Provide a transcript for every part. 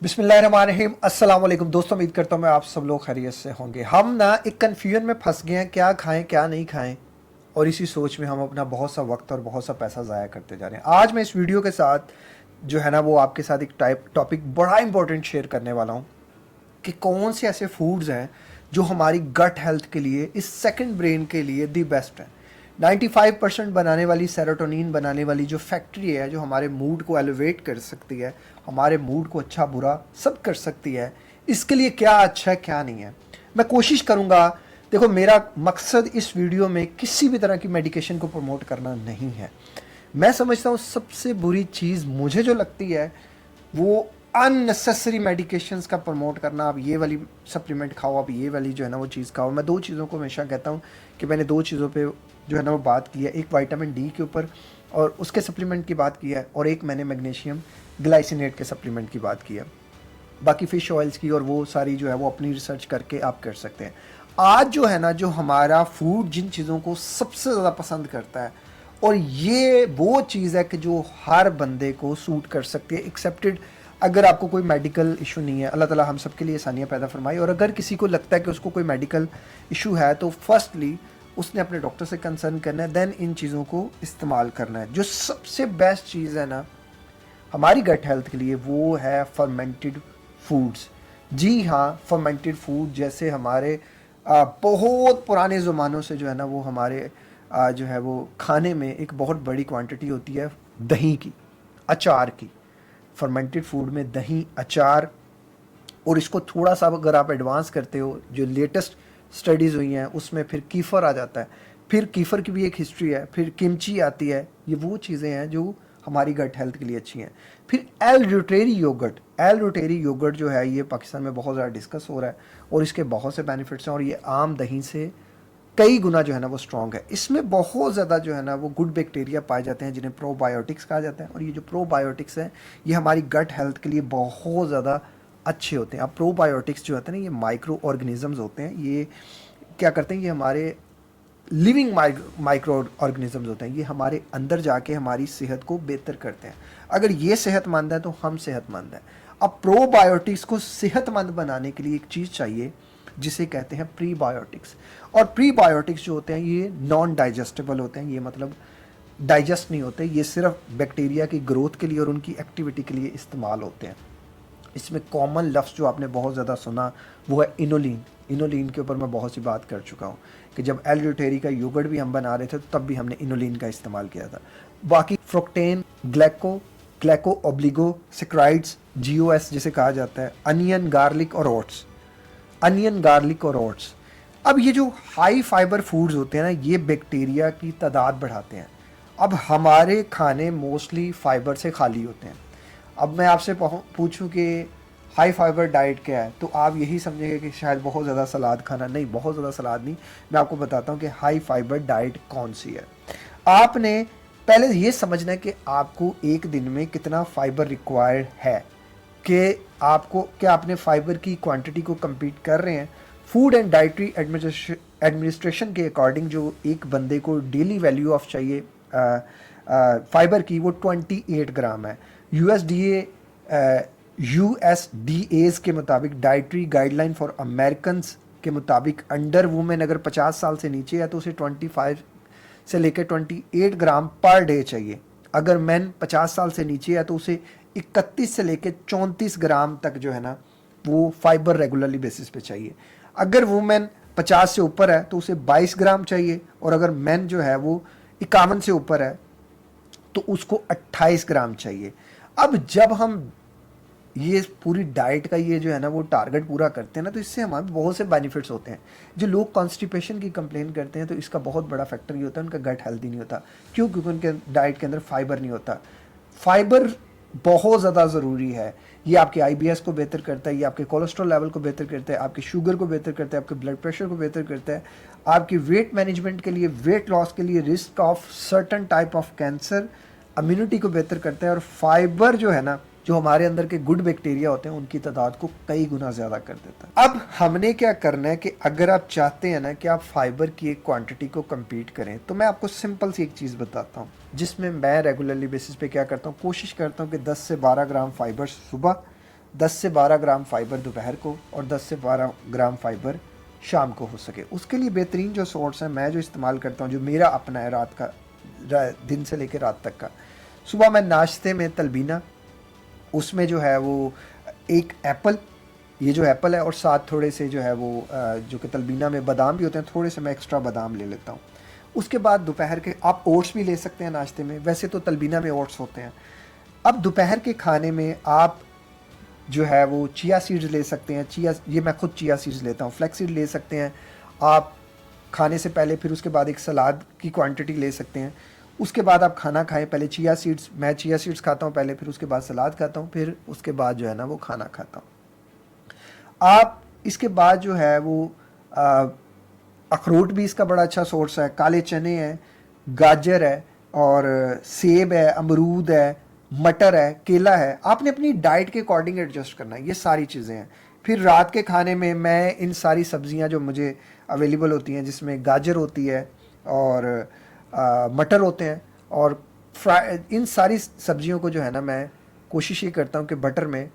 बिस्मिल्लाहिर्रहमानिर्रहीम। अस्सलाम वालेकुम दोस्तों, उम्मीद करता हूँ मैं आप सब लोग खैरियत से होंगे। हम ना एक कन्फ्यूजन में फंस गए हैं, क्या खाएं क्या नहीं खाएं, और इसी सोच में हम अपना बहुत सा वक्त और बहुत सा पैसा ज़ाया करते जा रहे हैं। आज मैं इस वीडियो के साथ जो है ना वो आपके साथ एक टॉपिक बड़ा इंपॉर्टेंट शेयर करने वाला हूँ कि कौन से ऐसे फूड्स हैं जो हमारी गट हेल्थ के लिए, इस सेकंड ब्रेन के लिए दी बेस्ट है। 95% बनाने वाली सेरोटोनिन बनाने वाली जो फैक्ट्री है, जो हमारे मूड को एलिवेट कर सकती है, हमारे मूड को अच्छा बुरा सब कर सकती है, इसके लिए क्या अच्छा है क्या नहीं है मैं कोशिश करूँगा। देखो, मेरा मकसद इस वीडियो में किसी भी तरह की मेडिकेशन को प्रमोट करना नहीं है। मैं समझता हूँ सबसे बुरी चीज़ मुझे जो लगती है वो अननेसेसरी मेडिकेशंस का प्रमोट करना। आप ये वाली सप्लीमेंट खाओ, आप ये वाली जो है ना वो चीज़ खाओ। मैं दो चीज़ों को हमेशा कहता हूँ कि मैंने दो चीज़ों पे जो है ना वो बात की है, एक विटामिन डी के ऊपर और उसके सप्लीमेंट की बात की है, और एक मैंने मैग्नीशियम ग्लाइसिनेट के सप्लीमेंट की बात की है। बाकी फ़िश ऑयल्स की और वो सारी जो है वो अपनी रिसर्च करके आप कर सकते हैं। आज जो है ना, जो हमारा फूड जिन चीज़ों को सबसे ज़्यादा पसंद करता है, और ये वो चीज़ है कि जो हर बंदे को सूट कर सकती है, एक्सेप्टेड अगर आपको कोई मेडिकल इशू नहीं है। अल्लाह ताला हम सब के लिए आसानियाँ पैदा फरमाए। और अगर किसी को लगता है कि उसको कोई मेडिकल इशू है तो फर्स्टली उसने अपने डॉक्टर से कंसर्न करना है, देन इन चीज़ों को इस्तेमाल करना है। जो सबसे बेस्ट चीज़ है ना हमारी गट हेल्थ के लिए वो है फर्मेंटेड फूड्स। जी हाँ, फर्मेंटेड फूड, जैसे हमारे बहुत पुराने ज़मानों से जो है ना वो हमारे जो है वो खाने में एक बहुत बड़ी क्वांटिटी होती है दही की, अचार की। फर्मेंटेड फूड में दही, अचार, और इसको थोड़ा सा अगर आप एडवांस करते हो, जो लेटेस्ट स्टडीज़ हुई हैं उसमें फिर कीफ़र आ जाता है। फिर कीफ़र की भी एक हिस्ट्री है, फिर किमची आती है। ये वो चीज़ें हैं जो हमारी गट हेल्थ के लिए अच्छी हैं। फिर एल रूटेरी योगर्ट जो है ये पाकिस्तान में बहुत ज़्यादा डिस्कस हो रहा है, और इसके बहुत से बेनिफिट्स हैं, और ये आम दही से कई गुना जो है ना वो स्ट्रॉन्ग है। इसमें बहुत ज़्यादा जो है ना वो गुड बैक्टीरिया पाए जाते हैं जिन्हें प्रोबायोटिक्स कहा जाता है, और ये जो प्रोबायोटिक्स हैं ये हमारी गट हेल्थ के लिए बहुत ज़्यादा अच्छे होते हैं। अब प्रोबायोटिक्स जो होते हैं ना, ये माइक्रो ऑर्गेनिजम्स होते हैं। ये क्या करते हैं, ये हमारे लिविंग माइक्रो ऑर्गेनिजम्स होते हैं। ये हमारे अंदर जाके हमारी सेहत को बेहतर करते हैं। अगर ये सेहतमंद है तो हम सेहतमंद हैं। अब प्रोबायोटिक्स को सेहतमंद बनाने के लिए एक चीज़ चाहिए जिसे कहते हैं प्रीबायोटिक्स। और प्रीबायोटिक्स जो होते हैं ये नॉन डाइजेस्टेबल होते हैं, ये मतलब डाइजेस्ट नहीं होते, ये सिर्फ बैक्टीरिया की ग्रोथ के लिए और उनकी एक्टिविटी के लिए इस्तेमाल होते हैं। इसमें कॉमन लफ्ज़ जो आपने बहुत ज़्यादा सुना वो है इनोलिन। इनोलिन के ऊपर मैं बहुत सी बात कर चुका हूँ कि जब एल ड्यूटेरी का योगर्ट भी हम बना रहे थे तो तब भी हमने इनोलिन का इस्तेमाल किया था। बाकी फ्रुक्टेन, ग्लैको ओब्लिगो सेक्राइड्स, GOS जिसे कहा जाता है, अनियन, गार्लिक और ओट्स। अब ये जो हाई फाइबर फूड्स होते हैं ना, ये बैक्टीरिया की तादाद बढ़ाते हैं। अब हमारे खाने मोस्टली फाइबर से खाली होते हैं। अब मैं आपसे पूछूं कि हाई फाइबर डाइट क्या है, तो आप यही समझेंगे कि शायद बहुत ज़्यादा सलाद खाना। नहीं, बहुत ज़्यादा सलाद नहीं। मैं आपको बताता हूँ कि हाई फाइबर डाइट कौन सी है। आपने पहले ये समझना है कि आपको एक दिन में कितना फाइबर रिक्वायर्ड है, कि आपको क्या अपने फाइबर की क्वांटिटी को compete कर रहे हैं। फूड एंड डाइटरी एडमिनिस्ट्रेशन के अकॉर्डिंग जो एक बंदे को डेली वैल्यू ऑफ चाहिए फाइबर की, वो 28 ग्राम है। यूएसडीएज के मुताबिक, डाइटरी गाइडलाइन फॉर अमेरिकन्स के मुताबिक, अंडर वुमेन अगर 50 साल से नीचे है तो उसे 25 से लेकर 28 ग्राम पर डे चाहिए। अगर मैन 50 साल से नीचे है तो उसे 31 से लेकर 34 ग्राम तक जो है ना वो फाइबर रेगुलरली बेसिस पे चाहिए। अगर वुमेन 50 से ऊपर है तो उसे 22 ग्राम चाहिए, और अगर मैन जो है वो 51 से ऊपर है तो उसको 28 ग्राम चाहिए। अब जब हम ये पूरी डाइट का ये जो है ना वो टारगेट पूरा करते हैं ना, तो इससे हमारे बहुत से बेनिफिट्स होते हैं। जो लोग कॉन्स्टिपेशन की कंप्लेन करते हैं तो इसका बहुत बड़ा फैक्टर ये होता है उनका गट हेल्दी नहीं होता। क्यों? क्योंकि उनके डाइट के अंदर फाइबर नहीं होता। फाइबर बहुत ज़्यादा ज़रूरी है। ये आपके IBS को बेहतर करता है, ये आपके कोलेस्ट्रॉल लेवल को बेहतर करता है, आपके शुगर को बेहतर करता है, आपके ब्लड प्रेशर को बेहतर करता है, आपकी वेट मैनेजमेंट के लिए, वेट लॉस के लिए, risk of certain type of cancer, immunity को बेहतर करता है। और फाइबर जो है ना, जो हमारे अंदर के गुड बैक्टीरिया होते हैं उनकी तादाद को कई गुना ज़्यादा कर देता है। अब हमने क्या करना है कि अगर आप चाहते हैं ना कि आप फाइबर की एक क्वांटिटी को compete करें, तो मैं आपको सिंपल सी एक चीज़ बताता हूँ जिसमें मैं रेगुलरली बेसिस पे क्या करता हूँ, कोशिश करता हूँ कि 10 से 12 ग्राम फाइबर सुबह, 10 से 12 ग्राम फाइबर दोपहर को और 10 से 12 ग्राम फाइबर शाम को हो सके। उसके लिए बेहतरीन जो सोर्स है मैं जो इस्तेमाल करता हूँ, जो मेरा अपना है रात का, दिन से लेकर रात तक का, सुबह मैं नाश्ते में तलबीना, उसमें जो है वो एक एप्पल, ये जो एप्पल है, और साथ थोड़े से जो है वो जो कि तलबीना में बादाम भी होते हैं, थोड़े से मैं एक्स्ट्रा बादाम ले लेता हूँ। उसके बाद दोपहर के आप ओट्स भी ले सकते हैं नाश्ते में, वैसे तो तलबीना में ओट्स होते हैं। अब दोपहर के खाने में आप जो है वो चिया सीड्स ले सकते हैं। ये मैं खुद चिया सीड्स लेता हूँ। फ्लैक्स सीड ले सकते हैं आप खाने से पहले, फिर उसके बाद एक सलाद की क्वांटिटी ले सकते हैं। उसके बाद आप खाना खाएं, पहले चिया सीड्स, मैं चिया सीड्स खाता हूँ पहले, फिर उसके बाद सलाद खाता हूँ, फिर उसके बाद जो है ना वो खाना खाता हूँ। आप इसके बाद जो है वो अखरोट भी इसका बड़ा अच्छा सोर्स है, काले चने हैं, गाजर है, और सेब है, अमरूद है, मटर है, केला है। आपने अपनी डाइट के अकॉर्डिंग एडजस्ट करना है, ये सारी चीज़ें हैं। फिर रात के खाने में मैं इन सारी सब्जियां जो मुझे अवेलेबल होती हैं, जिसमें गाजर होती है और मटर होते हैं, और इन सारी सब्जियों को जो है ना मैं कोशिश ये करता हूँ कि बटर में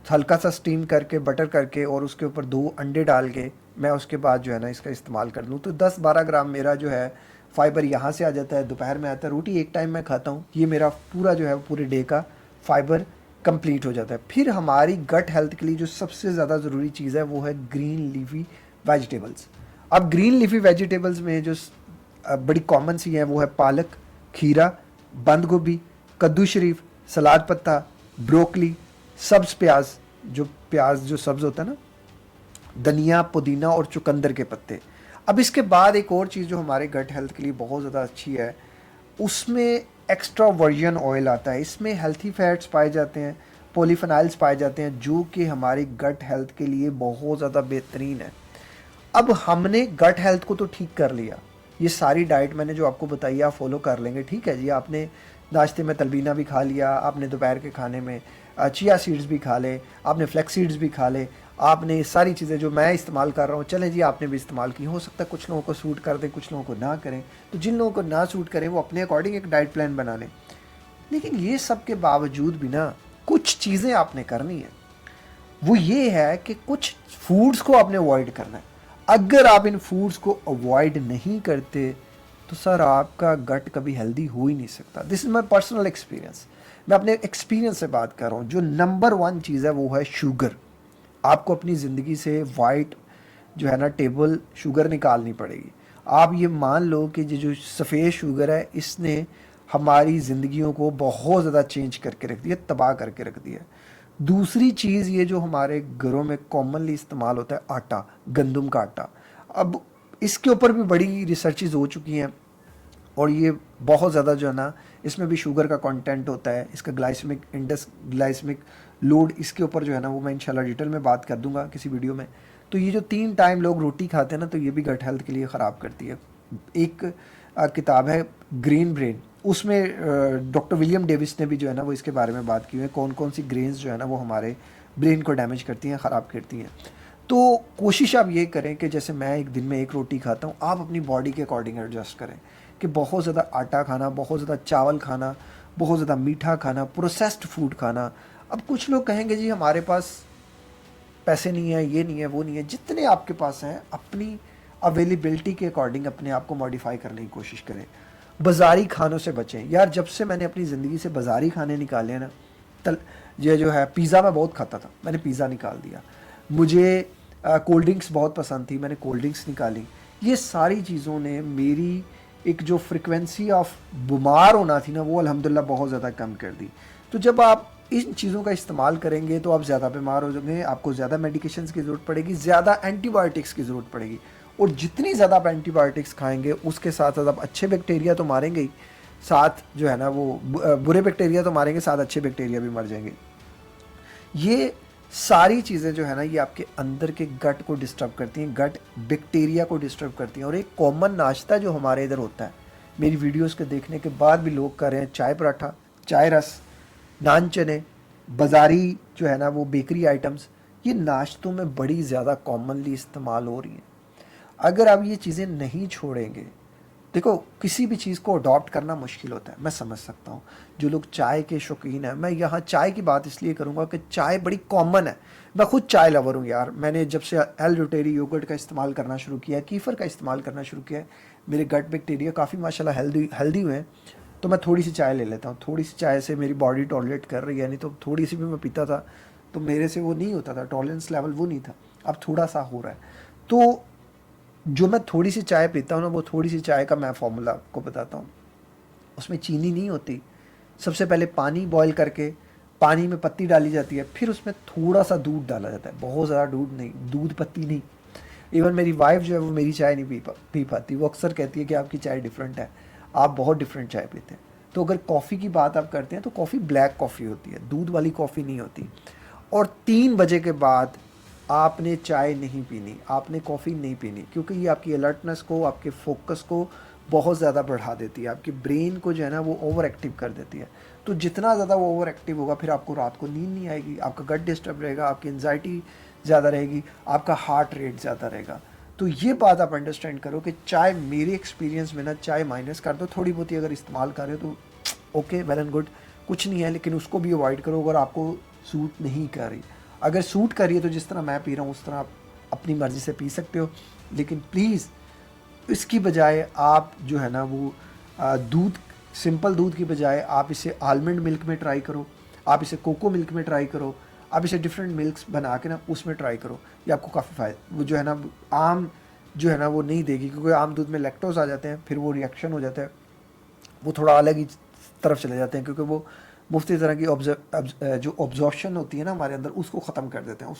हल्का सा स्टीम करके, बटर करके, और उसके ऊपर 2 अंडे डाल के मैं उसके बाद जो है ना इसका इस्तेमाल कर लूँ। तो 10-12 ग्राम मेरा जो है फाइबर यहाँ से आ जाता है, दोपहर में आता है। रोटी एक टाइम मैं खाता हूँ, ये मेरा पूरा जो है पूरे डे का फाइबर कंप्लीट हो जाता है। फिर हमारी गट हेल्थ के लिए जो सबसे ज़्यादा ज़रूरी चीज़ है वो है ग्रीन लीफी वेजिटेबल्स। अब ग्रीन लीफी वेजिटेबल्स में जो बड़ी कॉमन सी है वो है पालक, खीरा, बंद गोभी, कद्दू शरीफ, सलाद पत्ता, ब्रोकली, सब्ज़ प्याज, जो प्याज जो सब्ज़ होता है ना, धनिया, पुदीना और चुकंदर के पत्ते। अब इसके बाद एक और चीज़ जो हमारे गट हेल्थ के लिए बहुत ज़्यादा अच्छी है, उसमें एक्स्ट्रा वर्जिन ऑयल आता है। इसमें हेल्थी फैट्स पाए जाते हैं, पॉलीफेनॉल्स पाए जाते हैं, जो कि हमारी गट हेल्थ के लिए बहुत ज़्यादा बेहतरीन है। अब हमने गट हेल्थ को तो ठीक कर लिया, ये सारी डाइट मैंने जो आपको बताई आप फॉलो कर लेंगे, ठीक है जी। आपने नाश्ते में तलबीना भी खा लिया, आपने दोपहर के खाने में चिया सीड्स भी खा ले, आपने फ्लैक्स सीड्स भी खा ले, आपने सारी चीज़ें जो मैं इस्तेमाल कर रहा हूँ, चलें जी आपने भी इस्तेमाल की। हो सकता है कुछ लोगों को सूट कर दें, कुछ लोगों को ना करें, तो जिन लोगों को ना सूट करें वो अपने अकॉर्डिंग एक डाइट प्लान बना लें। लेकिन ये सब के बावजूद भी ना कुछ चीज़ें आपने करनी है, वो ये है कि कुछ फूड्स को आपने अवॉइड करना है। अगर आप इन फूड्स को अवॉइड नहीं करते तो सर आपका गट कभी हेल्दी हो ही नहीं सकता। This is my personal experience, मैं अपने एक्सपीरियंस से बात कर रहा हूँ। जो नंबर 1 चीज़ है वो है शुगर। आपको अपनी ज़िंदगी से वाइट जो है ना टेबल शुगर निकालनी पड़ेगी। आप ये मान लो कि ये जो सफ़ेद शुगर है इसने हमारी ज़िंदगियों को बहुत ज़्यादा चेंज करके रख दिया, तबाह करके रख दिया। दूसरी चीज़, ये जो हमारे घरों में कॉमनली इस्तेमाल होता है आटा, गंदम का आटा, अब इसके ऊपर भी बड़ी रिसर्चेज हो चुकी हैं, और ये बहुत ज़्यादा जो है ना इसमें भी शुगर का कंटेंट होता है। इसका ग्लाइसेमिक इंडेक्स, ग्लाइसेमिक लोड, इसके ऊपर जो है ना वो मैं इंशाल्लाह डिटेल में बात कर दूंगा किसी वीडियो में। तो ये जो 3 टाइम लोग रोटी खाते हैं ना, तो ये भी गट हेल्थ के लिए ख़राब करती है। एक किताब है ग्रीन ब्रेन, उसमें डॉक्टर विलियम डेविस ने भी जो है ना वो इसके बारे में बात की है, कौन कौन सी ग्रेन्स जो है ना वो हमारे ब्रेन को डैमेज करती हैं, ख़राब करती हैं। तो कोशिश आप ये करें कि जैसे मैं एक दिन में 1 रोटी खाता हूँ, आप अपनी बॉडी के अकॉर्डिंग एडजस्ट करें कि बहुत ज़्यादा आटा खाना, बहुत ज़्यादा चावल खाना, बहुत ज़्यादा मीठा खाना, प्रोसेस्ड फूड खाना। अब कुछ लोग कहेंगे जी हमारे पास पैसे नहीं है, ये नहीं है, वो नहीं है। जितने आपके पास हैं अपनी अवेलेबिलिटी के अकॉर्डिंग अपने आप को मॉडिफाई करने की कोशिश करें। बाज़ारी खानों से बचें यार। जब से मैंने अपनी ज़िंदगी से बाज़ारी खाने निकाले हैं ना, ये जो है पिज़्ज़ा मैं बहुत खाता था, मैंने पिज़्ज़ा निकाल दिया। मुझे कोल्ड ड्रिंक्स बहुत पसंद थी, मैंने कोल्ड ड्रिंक्स निकाली। ये सारी चीज़ों ने मेरी एक जो फ्रिक्वेंसी ऑफ बीमार होना थी ना वो अल्हम्दुलिल्लाह बहुत ज़्यादा कम कर दी। तो जब आप इन चीज़ों का इस्तेमाल करेंगे तो आप ज़्यादा बीमार हो जाएंगे, आपको ज़्यादा मेडिकेशंस की ज़रूरत पड़ेगी, ज़्यादा एंटीबायोटिक्स की ज़रूरत पड़ेगी। और जितनी ज़्यादा आप एंटीबायोटिक्स खाएंगे उसके साथ साथ आप अच्छे बैक्टीरिया तो मारेंगे ही, साथ जो है ना वो बुरे बैक्टीरिया तो मारेंगे, साथ अच्छे बैक्टीरिया भी मर जाएंगे। ये सारी चीज़ें जो है ना ये आपके अंदर के गट को डिस्टर्ब करती हैं, गट बैक्टीरिया को डिस्टर्ब करती हैं। और एक कॉमन नाश्ता जो हमारे इधर होता है, मेरी वीडियोस के देखने के बाद भी लोग कर रहे हैं, चाय पराठा, चाय रस, नान चने, बाज़ारी जो है ना वो बेकरी आइटम्स, ये नाश्तों में बड़ी ज़्यादा कॉमनली इस्तेमाल हो रही हैं। अगर आप ये चीज़ें नहीं छोड़ेंगे देखो, किसी भी चीज़ को अडॉप्ट करना मुश्किल होता है, मैं समझ सकता हूँ। जो लोग चाय के शौकीन हैं, मैं यहाँ चाय की बात इसलिए करूँगा कि चाय बड़ी कॉमन है। मैं खुद चाय लवर हूँ यार। मैंने जब से एल रोटेरी योगर्ट का इस्तेमाल करना शुरू किया है, कीफ़र का इस्तेमाल करना शुरू किया है, मेरे गट बैक्टीरिया काफ़ी माशाल्लाह हेल्दी हेल्दी हुए हैं। तो मैं थोड़ी सी चाय ले लेता हूँ। थोड़ी सी चाय से मेरी बॉडी टॉलरेट कर रही है, नहीं तो थोड़ी सी भी मैं पीता था तो मेरे से वो नहीं होता था, टॉलरेंस लेवल वो नहीं था। अब थोड़ा सा हो रहा है। तो जो मैं थोड़ी सी चाय पीता हूँ ना, वो थोड़ी सी चाय का मैं फॉर्मूला आपको बताता हूँ। उसमें चीनी नहीं होती। सबसे पहले पानी बॉईल करके पानी में पत्ती डाली जाती है, फिर उसमें थोड़ा सा दूध डाला जाता है, बहुत ज़्यादा दूध नहीं, दूध पत्ती नहीं। इवन मेरी वाइफ जो है वो मेरी चाय नहीं पी पाती। वो अक्सर कहती है कि आपकी चाय डिफरेंट है, आप बहुत डिफरेंट चाय पीते हैं। तो अगर कॉफ़ी की बात आप करते हैं तो कॉफ़ी ब्लैक कॉफ़ी होती है, दूध वाली कॉफ़ी नहीं होती। और 3 बजे के बाद आपने चाय नहीं पीनी, आपने कॉफ़ी नहीं पीनी, क्योंकि ये आपकी अलर्टनेस को, आपके फोकस को बहुत ज़्यादा बढ़ा देती है। आपकी ब्रेन को जो है ना वो ओवर एक्टिव कर देती है। तो जितना ज़्यादा वो ओवर एक्टिव होगा, फिर आपको रात को नींद नहीं आएगी, आपका गट डिस्टर्ब रहेगा, आपकी एंजाइटी ज़्यादा रहेगी, आपका हार्ट रेट ज़्यादा रहेगा। तो ये बात आप अंडरस्टैंड करो कि चाय, मेरे एक्सपीरियंस में ना, चाय माइनस कर दो, थोड़ी बहुत ही अगर इस्तेमाल कर रहे हो तो ओके, वेल एंड गुड, कुछ नहीं है, लेकिन उसको भी अवॉइड करो अगर आपको सूट नहीं कर रही। अगर सूट कर रही है तो जिस तरह मैं पी रहा हूँ उस तरह आप अपनी मर्ज़ी से पी सकते हो, लेकिन प्लीज़ इसकी बजाय आप जो है ना वो दूध, सिंपल दूध की बजाय आप इसे आलमंड मिल्क में ट्राई करो, आप इसे कोको मिल्क में ट्राई करो, आप इसे डिफरेंट मिल्क्स बना के ना उसमें ट्राई करो। ये आपको काफ़ी फ़ायदा, वो जो है ना आम जो है ना वो नहीं देगी, क्योंकि आम दूध में लैक्टोज आ जाते हैं, फिर वो रिएक्शन हो जाता है, वो थोड़ा अलग ही तरफ चले जाते हैं, क्योंकि वो मुफ्ती तरह की जो ऑब्जॉर्प्शन होती है ना हमारे अंदर, उसको ख़त्म कर देते हैं।